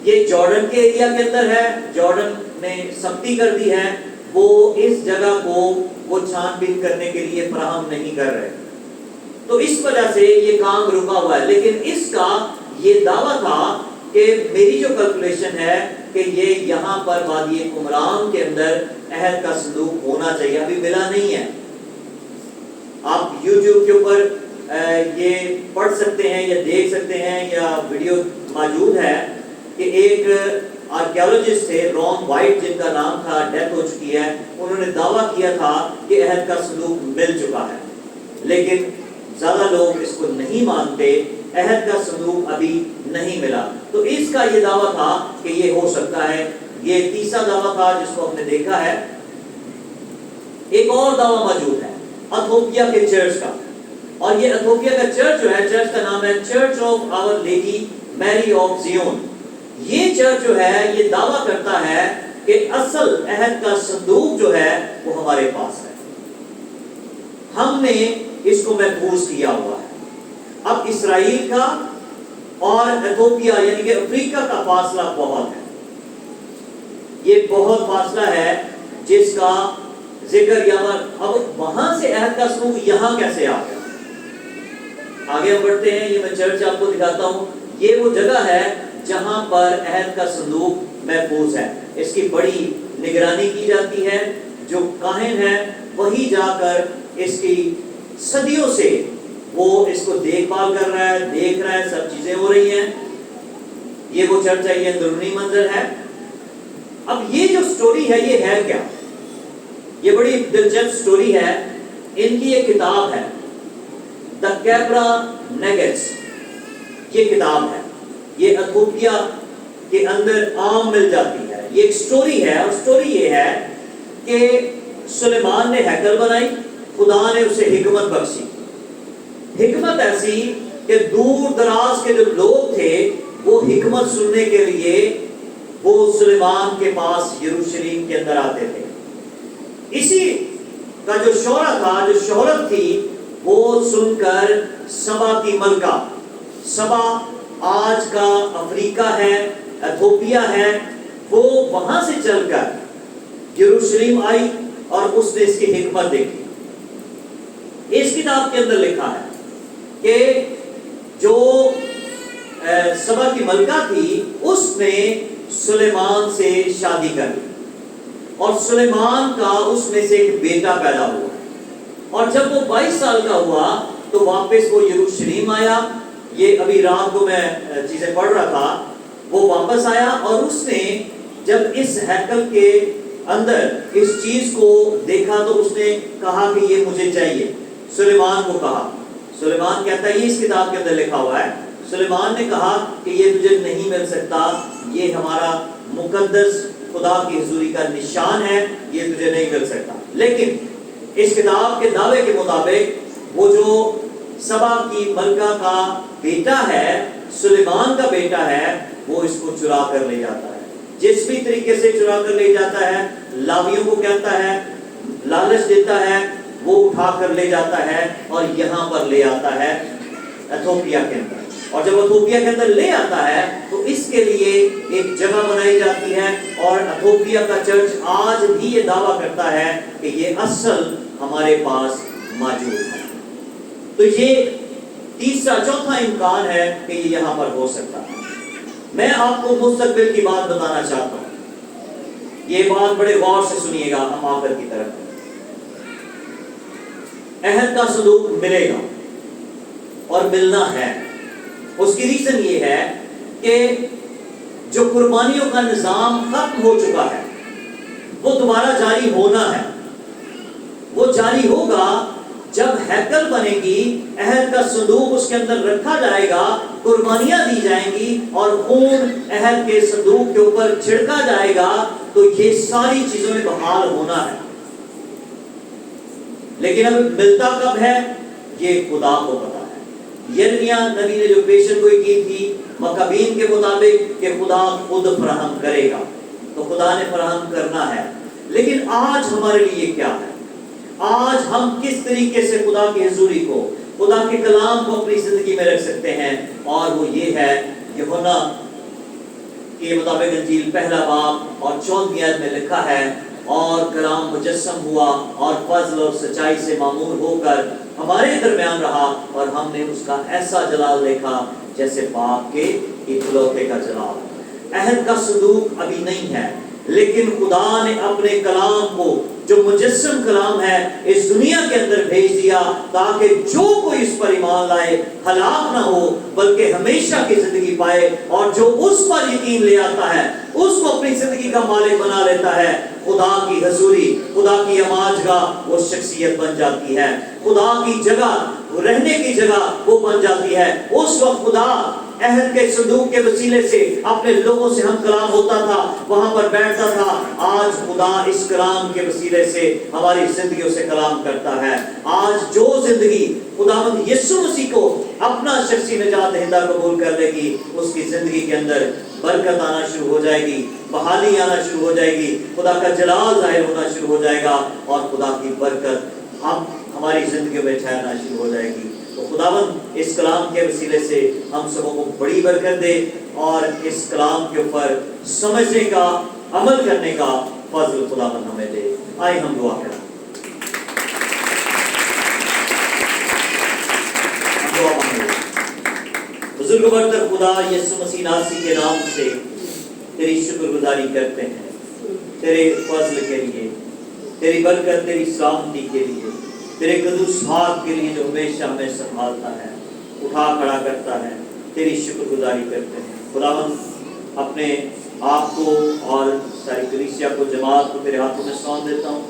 یہ جارڈن کے ایریا کے اندر ہے. جارڈن نے سختی کر دی ہے، وہ اس جگہ کو وہ چھان بین کرنے کے لیے فراہم نہیں کر رہے، تو اس وجہ سے یہ کام رکا ہوا ہے. لیکن اس کا یہ دعویٰ تھا کہ میری جو کیلکولیشن ہے کہ یہ یہاں پر وادی قمران کے اندر عہد کا صندوق ہونا چاہیے. ابھی ملا نہیں ہے. آپ یوٹیوب کے اوپر یہ پڑھ سکتے ہیں یا دیکھ سکتے ہیں، یا ویڈیو موجود ہے کہ ایک آرکیالوجسٹ تھے رون وائٹ، جن کا نام تھا، ڈیتھ ہو چکی ہے. انہوں نے دعویٰ کیا تھا کہ عہد کا صندوق مل چکا ہے، لیکن زیادہ لوگ اس کو نہیں مانتے. عہد کا صندوق ابھی نہیں ملا. تو اس کا یہ دعویٰ تھا کہ یہ ہو سکتا ہے. یہ تیسرا دعویٰ تھا جس کو ہم نے دیکھا ہے. ایک اور دعویٰ موجود ہے ایتھوپیا کے چرچ کا، اور یہ ایتھوپیا کا چرچ جو ہے، چرچ کا نام ہے چرچ آف آور لیڈی میری آف زیون. یہ چرچ جو ہے یہ دعویٰ کرتا ہے کہ اصل عہد کا صندوق جو ہے وہ ہمارے پاس ہے، ہم نے اس کو محفوظ کیا ہوا ہے. اب اسرائیل کا اور ایتھوپیا یعنی کہ افریقہ کا فاصلہ بہت ہے. یہ بہت فاصلہ ہے جس کا ذکر یہاں. اب وہاں سے عہد کا صندوق یہاں کیسے آ گیا؟ آگے ہم بڑھتے ہیں. یہ میں چرچ آپ کو دکھاتا ہوں. یہ وہ جگہ ہے جہاں پر عہد کا صندوق محفوظ ہے. اس کی بڑی نگرانی کی جاتی ہے. جو کاہن ہے وہی جا کر اس کی صدیوں سے وہ اس کو دیکھ بھال کر رہا ہے، دیکھ رہا ہے، سب چیزیں ہو رہی ہیں. یہ وہ چرچ ہے، یہ اندرونی منظر ہے. اب یہ جو سٹوری ہے یہ ہے کیا؟ یہ بڑی دلچسپ سٹوری ہے. ان کی ایک کتاب ہے دا کیبرا نیگٹس. یہ کتاب ہے، یہ ایتھوپیا کے اندر عام مل جاتی ہے. یہ ایک سٹوری ہے، اور سٹوری یہ ہے کہ سلیمان نے ہیکل بنائی، خدا نے اسے حکمت بخشی. حکمت ایسی کہ دور دراز کے جو لوگ تھے وہ حکمت سننے کے لیے وہ سلیمان کے پاس یروشلم کے اندر آتے تھے. اسی کا جو شہرہ تھا، جو شہرت تھی، وہ سن کر سبا کی ملکہ، سبا آج کا افریقہ ہے، ایتھوپیا ہے، وہ وہاں سے چل کر یروشلم آئی اور اس نے اس کی حکمت دیکھی. اس کتاب کے اندر لکھا ہے کہ جو سبا کی ملکہ تھی اس نے سلیمان سے شادی کر لی، اور سلیمان کا اس میں سے ایک بیٹا پیدا ہوا. اور جب وہ 22 سال کا ہوا تو واپس وہ یروشلم آیا. یہ ابھی رات کو میں چیزیں پڑھ رہا تھا. وہ واپس آیا اور اس نے جب اس ہیکل کے اندر اس چیز کو دیکھا تو اس نے کہا کہ یہ مجھے چاہیے. سلیمان کو کہا. سلیمان کہتا ہے یہ اس کتاب کے اندر لکھا ہوا ہے. سلیمان نے کہا کہ یہ تجھے نہیں مل سکتا, یہ ہمارا مقدس خدا کی حضوری کا نشان ہے, یہ تجھے نہیں مل سکتا. لیکن اس کتاب کے دعوے کے مطابق وہ جو سبا کی ملکہ کا بیٹا ہے, سلیمان کا بیٹا ہے, وہ اس کو چرا کر لے جاتا ہے. جس بھی طریقے سے چرا کر لے جاتا ہے, لاویوں کو کہتا ہے, لالچ دیتا ہے, وہ اٹھا کر لے جاتا ہے اور یہاں پر لے آتا ہے ایتھوپیا کے اندر. اور جب ایتھوپیا کے اندر لے آتا ہے تو اس کے لیے ایک جگہ بنائی جاتی ہے, اور ایتھوپیا کا چرچ آج بھی یہ دعویٰ کرتا ہے کہ یہ اصل ہمارے پاس موجود ہے. تو یہ تیسرا چوتھا امکان ہے کہ یہ یہاں پر ہو سکتا ہے. میں آپ کو مستقبل کی بات بتانا چاہتا ہوں, یہ بات بڑے غور سے سنیے گا. ہم آخر کی طرف عہد کا صندوق ملے گا اور ملنا ہے. اس کی ریزن یہ ہے کہ جو قربانیوں کا نظام ختم ہو چکا ہے وہ دوبارہ جاری ہونا ہے. وہ جاری ہوگا جب ہیکل بنے گی, عہد کا صندوق اس کے اندر رکھا جائے گا, قربانیاں دی جائیں گی اور خون عہد کے صندوق کے اوپر چھڑکا جائے گا, تو یہ ساری چیزوں میں بحال ہونا ہے. لیکن اب ملتا کب ہے یہ خدا کو پتا ہے. یرمیا نبی نے جو پیشن گوئی کی تھی مکابین کے مطابق کہ خدا خود فراہم کرے گا, تو خدا نے فراہم کرنا ہے. لیکن آج ہمارے لیے کیا ہے؟ آج ہم کس طریقے سے خدا کی حضوری کو, خدا کے کلام کو اپنی زندگی میں رکھ سکتے ہیں؟ اور وہ یہ ہے, یوحنا کے مطابق انجیل پہلا باب اور 34 آیت میں لکھا ہے, اور کلام مجسم ہوا اور فضل اور سچائی سے معمور ہو کر ہمارے درمیان رہا, اور ہم نے اس کا ایسا جلال دیکھا جیسے باپ کے اکلوتے کا جلال. عہد کا صندوق ابھی نہیں ہے, لیکن خدا نے اپنے کلام کو جو مجسم کلام ہے اس دنیا کے اندر بھیج دیا, تاکہ جو کوئی اس پر ایمان لائے ہلاک نہ ہو بلکہ ہمیشہ کی زندگی پائے. اور جو اس پر یقین لے آتا ہے اس کو اپنی زندگی کا مالک بنا لیتا ہے. خدا کی حضوری, خدا کی اماجگاہ وہ شخصیت بن جاتی ہے, خدا کی جگہ, رہنے کی جگہ وہ بن جاتی ہے. اس وقت خدا عہد کے صندوق کے وسیلے سے اپنے لوگوں سے ہم کلام ہوتا تھا, وہاں پر بیٹھتا تھا. آج خدا اس کلام کے وسیلے سے ہماری زندگیوں سے کلام کرتا ہے. آج جو زندگی خداوند یسوع مسیح کو اپنا شخصی نجات دہندہ قبول کر لے گی, اس کی زندگی کے اندر برکت آنا شروع ہو جائے گی, بحالی آنا شروع ہو جائے گی, خدا کا جلال ظاہر ہونا شروع ہو جائے گا, اور خدا کی برکت ہماری زندگیوں میں ٹھہرنا شروع ہو جائے گی. تو خداوند اس کلام کے وسیلے سے ہم سبوں کو بڑی برکت دے, اور اس کلام کے اوپر سمجھنے کا, عمل کرنے کا فضل خداوند ہمیں دے. آئے ہم دعا کریں. بزرگ برتر خدا یسوع مسیح ناصری کے نام سے تیری شکر گزاری کرتے ہیں, تیرے فضل کے لیے, تیری برکت, تیری سلامتی کے لیے, تیرے قدوس ہاتھ کے لیے جو ہمیشہ ہمیں سنبھالتا ہے, اٹھا کھڑا کرتا ہے. تیری شکر گزاری کرتے ہیں. خداوند اپنے آپ کو اور ساری کلیسیا کو, جماعت کو تیرے ہاتھوں میں سونپ دیتا ہوں.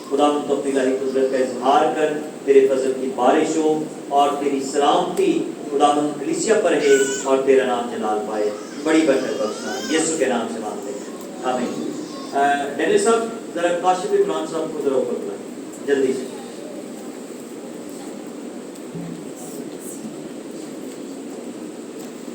خداوند تو اپنی الہی قدرت کا اظہار کر, تیرے فضل کی بارش ہو اور تیری سلامتی خداوند کلیسیا پر ہے, اور تیرا نام جلال پائے. بڑی برکت بخشنا یسوع کے نام سے مانگتے ہیں, آمین. ڈینل صاحب ذرا کاشف عمران صاحب کو ذرا اوپر بلائیں جلدی سے.